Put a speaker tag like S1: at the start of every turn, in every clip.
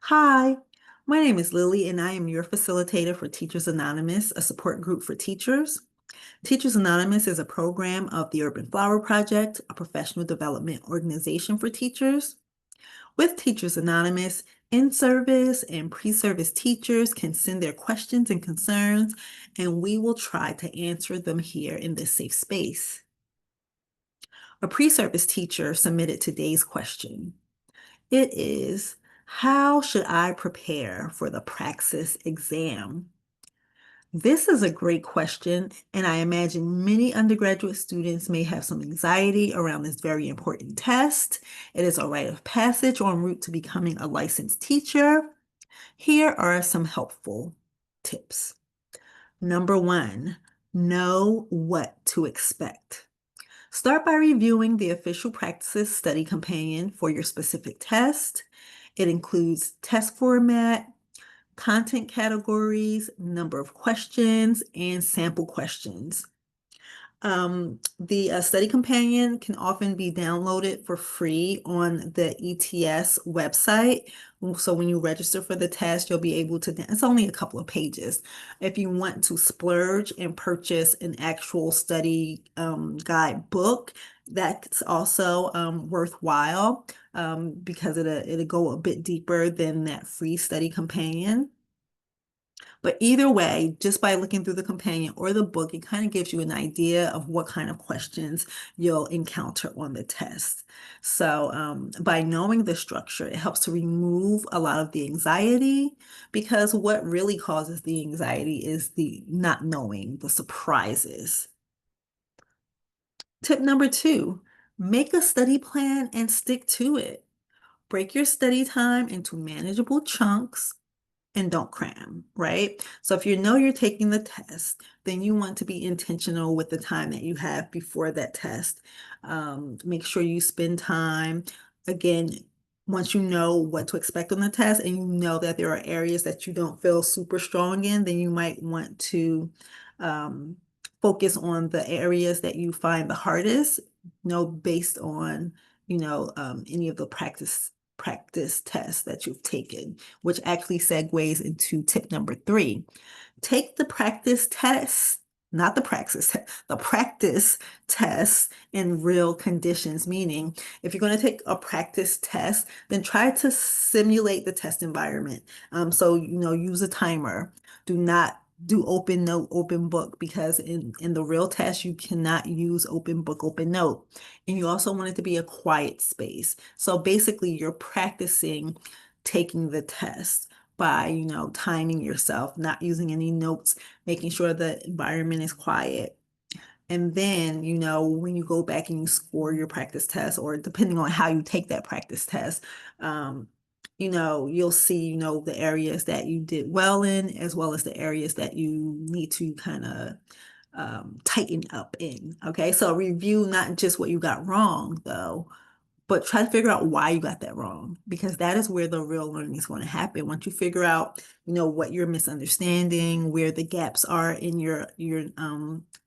S1: Hi, my name is Lily, and I am your facilitator for Teachers Anonymous, a support group for teachers. Teachers Anonymous is a program of the Urban Flower Project, a professional development organization for teachers. With Teachers Anonymous, in-service and pre-service teachers can send their questions and concerns, and we will try to answer them here in this safe space. A pre-service teacher submitted today's question. It is, how should I prepare for the Praxis exam? This is a great question, and I imagine many undergraduate students may have some anxiety around this very important test. It is a rite of passage en route to becoming a licensed teacher. Here are some helpful tips. Number one, know what to expect. Start by reviewing the official Praxis study companion for your specific test. It includes test format, content categories, number of questions, and sample questions. The study companion can often be downloaded for free on the ETS website. So when you register for the test, you'll be able to, it's only a couple of pages. If you want to splurge and purchase an actual study guide book, that's also worthwhile because it'll go a bit deeper than that free study companion. But either way, just by looking through the companion or the book, it kind of gives you an idea of what kind of questions you'll encounter on the test. So by knowing the structure, it helps to remove a lot of the anxiety because what really causes the anxiety is the not knowing, the surprises. Tip number two, make a study plan and stick to it. Break your study time into manageable chunks and don't cram, right? So if you know you're taking the test, then you want to be intentional with the time that you have before that test. Make sure you spend time, again, once you know what to expect on the test and you know that there are areas that you don't feel super strong in, then you might want to um, focus on the areas that you find the hardest, based on, any of the practice tests that you've taken, which actually segues into tip number three. Take the practice test, not the praxis test, the practice test in real conditions, meaning if you're going to take a practice test, then try to simulate the test environment. So, use a timer. Do not do open note, open book, because in the real test, you cannot use open book, open note. And you also want it to be a quiet space. So basically, you're practicing taking the test by, timing yourself, not using any notes, making sure the environment is quiet. And then, when you go back and you score your practice test, or depending on how you take that practice test, you'll see, the areas that you did well in, as well as the areas that you need to kind of tighten up in. Okay, so review not just what you got wrong, though, but try to figure out why you got that wrong, because that is where the real learning is going to happen. Once you figure out, what you're misunderstanding, where the gaps are in your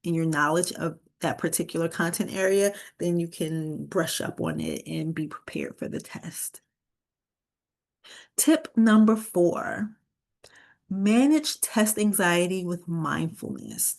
S1: knowledge of that particular content area, then you can brush up on it and be prepared for the test. Tip number four, manage test anxiety with mindfulness.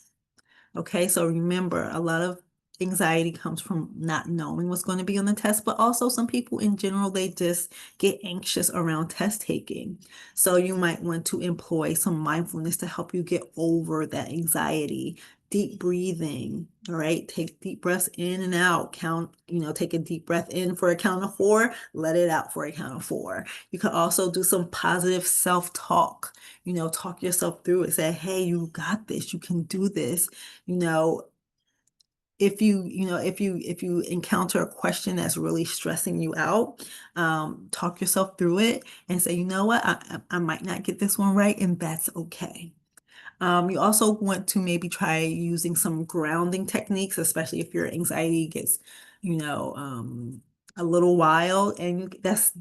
S1: Okay, so remember, a lot of anxiety comes from not knowing what's going to be on the test, but also some people in general, they just get anxious around test taking. So you might want to employ some mindfulness to help you get over that anxiety. Deep breathing, all right? Take deep breaths in and out. Count, take a deep breath in for a count of four, let it out for a count of four. You can also do some positive self-talk, talk yourself through it. Say, hey, you got this, you can do this. you know, if you encounter a question that's really stressing you out, talk yourself through it and say, you know what, I might not get this one right, and that's okay. You also want to maybe try using some grounding techniques, especially if your anxiety gets, a little wild, and that's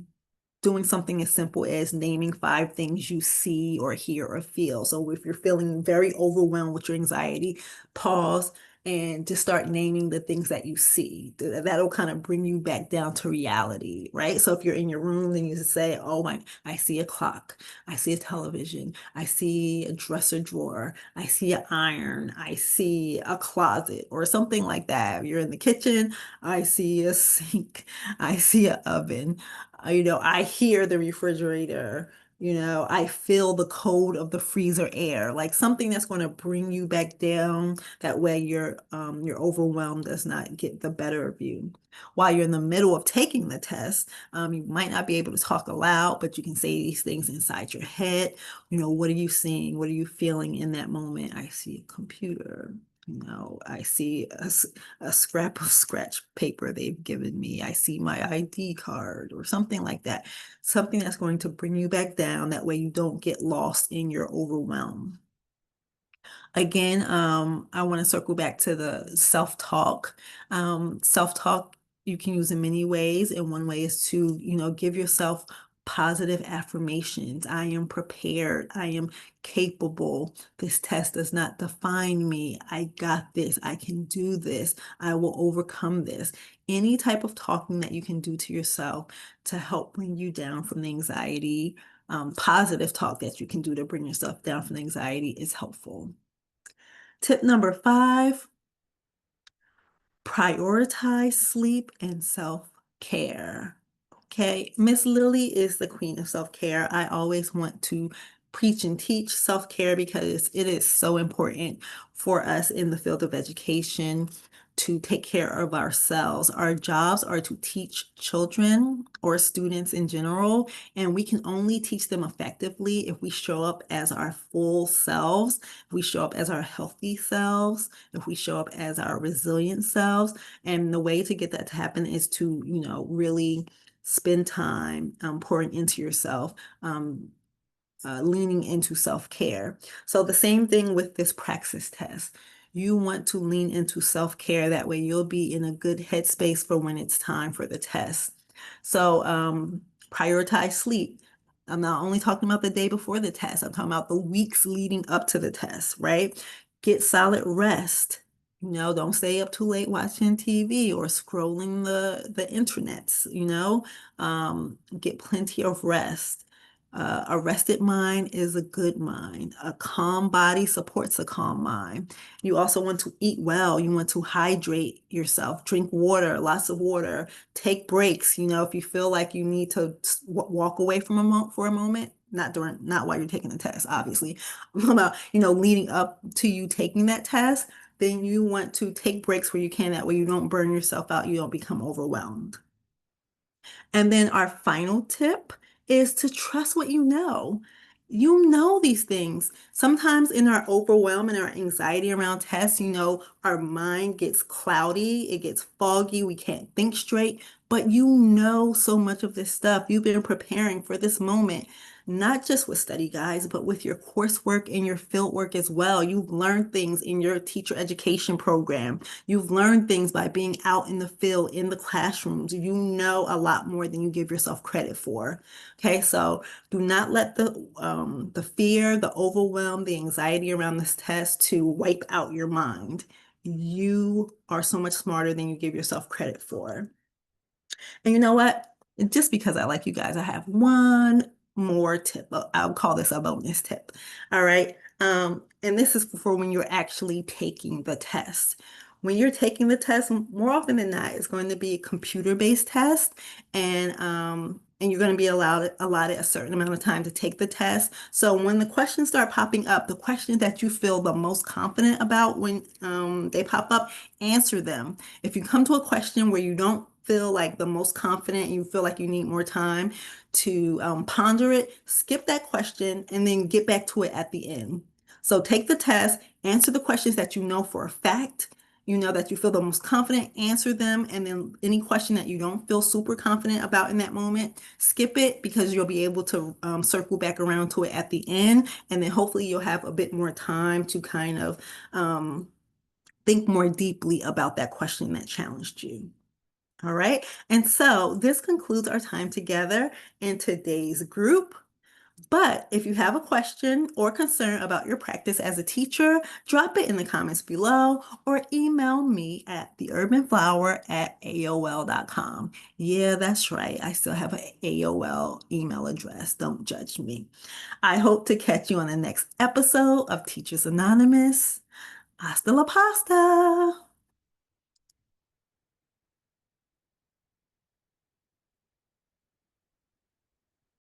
S1: doing something as simple as naming five things you see or hear or feel. So if you're feeling very overwhelmed with your anxiety, pause and just start naming the things that you see. That'll kind of bring you back down to reality, right? So if you're in your room and you just say, oh my, I see a clock, I see a television, I see a dresser drawer, I see an iron, I see a closet, or something like that. If you're in the kitchen, I see a sink, I see an oven, I hear the refrigerator. I feel the cold of the freezer air, like something that's going to bring you back down. That way your overwhelm does not get the better of you. While you're in the middle of taking the test, you might not be able to talk aloud, but you can say these things inside your head. What are you seeing? What are you feeling in that moment? I see a computer. I see a scrap of scratch paper they've given me. I see my ID card or something like that. Something that's going to bring you back down. That way you don't get lost in your overwhelm. Again, I want to circle back to the self-talk. Self-talk you can use in many ways, and one way is to, give yourself positive affirmations. I am prepared. I am capable. This test does not define me. I got this. I can do this. I will overcome this. Any type of talking that you can do to yourself to help bring you down from the anxiety, positive talk that you can do to bring yourself down from anxiety is helpful. Tip number 5, prioritize sleep and self-care. Okay, Miss Lily is the queen of self-care. I always want to preach and teach self-care because it is so important for us in the field of education to take care of ourselves. Our jobs are to teach children or students in general, and we can only teach them effectively if we show up as our full selves, if we show up as our healthy selves, if we show up as our resilient selves. And the way to get that to happen is to, really spend time pouring into yourself, leaning into self-care. So the same thing with this Praxis test. You want to lean into self-care. That way you'll be in a good headspace for when it's time for the test. So prioritize sleep. I'm not only talking about the day before the test, I'm talking about the weeks leading up to the test, right? Get solid rest. Don't stay up too late watching TV or scrolling the internets, get plenty of rest. A rested mind is a good mind. A calm body supports a calm mind. You also want to eat well. You want to hydrate yourself. Drink water, lots of water. Take breaks. If you feel like you need to walk away from for a moment, not while you're taking the test, obviously. About, leading up to you taking that test, then you want to take breaks where you can. That way you don't burn yourself out. You don't become overwhelmed. And then our final tip is to trust what you know. You know these things. Sometimes in our overwhelm and our anxiety around tests, our mind gets cloudy, it gets foggy, we can't think straight, but you know so much of this stuff. You've been preparing for this moment, not just with study guides, but with your coursework and your field work as well. You've learned things in your teacher education program. You've learned things by being out in the field, in the classrooms. You know a lot more than you give yourself credit for. Okay, so do not let the fear, the overwhelm, the anxiety around this test to wipe out your mind. You are so much smarter than you give yourself credit for. And you know what? Just because I like you guys, I have one more tip. I'll call this a bonus tip. All right. And this is for when you're actually taking the test. When you're taking the test, more often than not, it's going to be a computer-based test, and you're going to be allotted a certain amount of time to take the test. So when the questions start popping up, the questions that you feel the most confident about when they pop up, answer them. If you come to a question where you don't feel like the most confident, you feel like you need more time to ponder it, skip that question and then get back to it at the end. So take the test, answer the questions that you know for a fact, that you feel the most confident, answer them, and then any question that you don't feel super confident about in that moment, skip it because you'll be able to circle back around to it at the end, and then hopefully you'll have a bit more time to kind of think more deeply about that question that challenged you. All right. And so this concludes our time together in today's group. But if you have a question or concern about your practice as a teacher, drop it in the comments below or email me at theurbanflower@aol.com. Yeah, that's right. I still have an AOL email address. Don't judge me. I hope to catch you on the next episode of Teachers Anonymous. Hasta la pasta.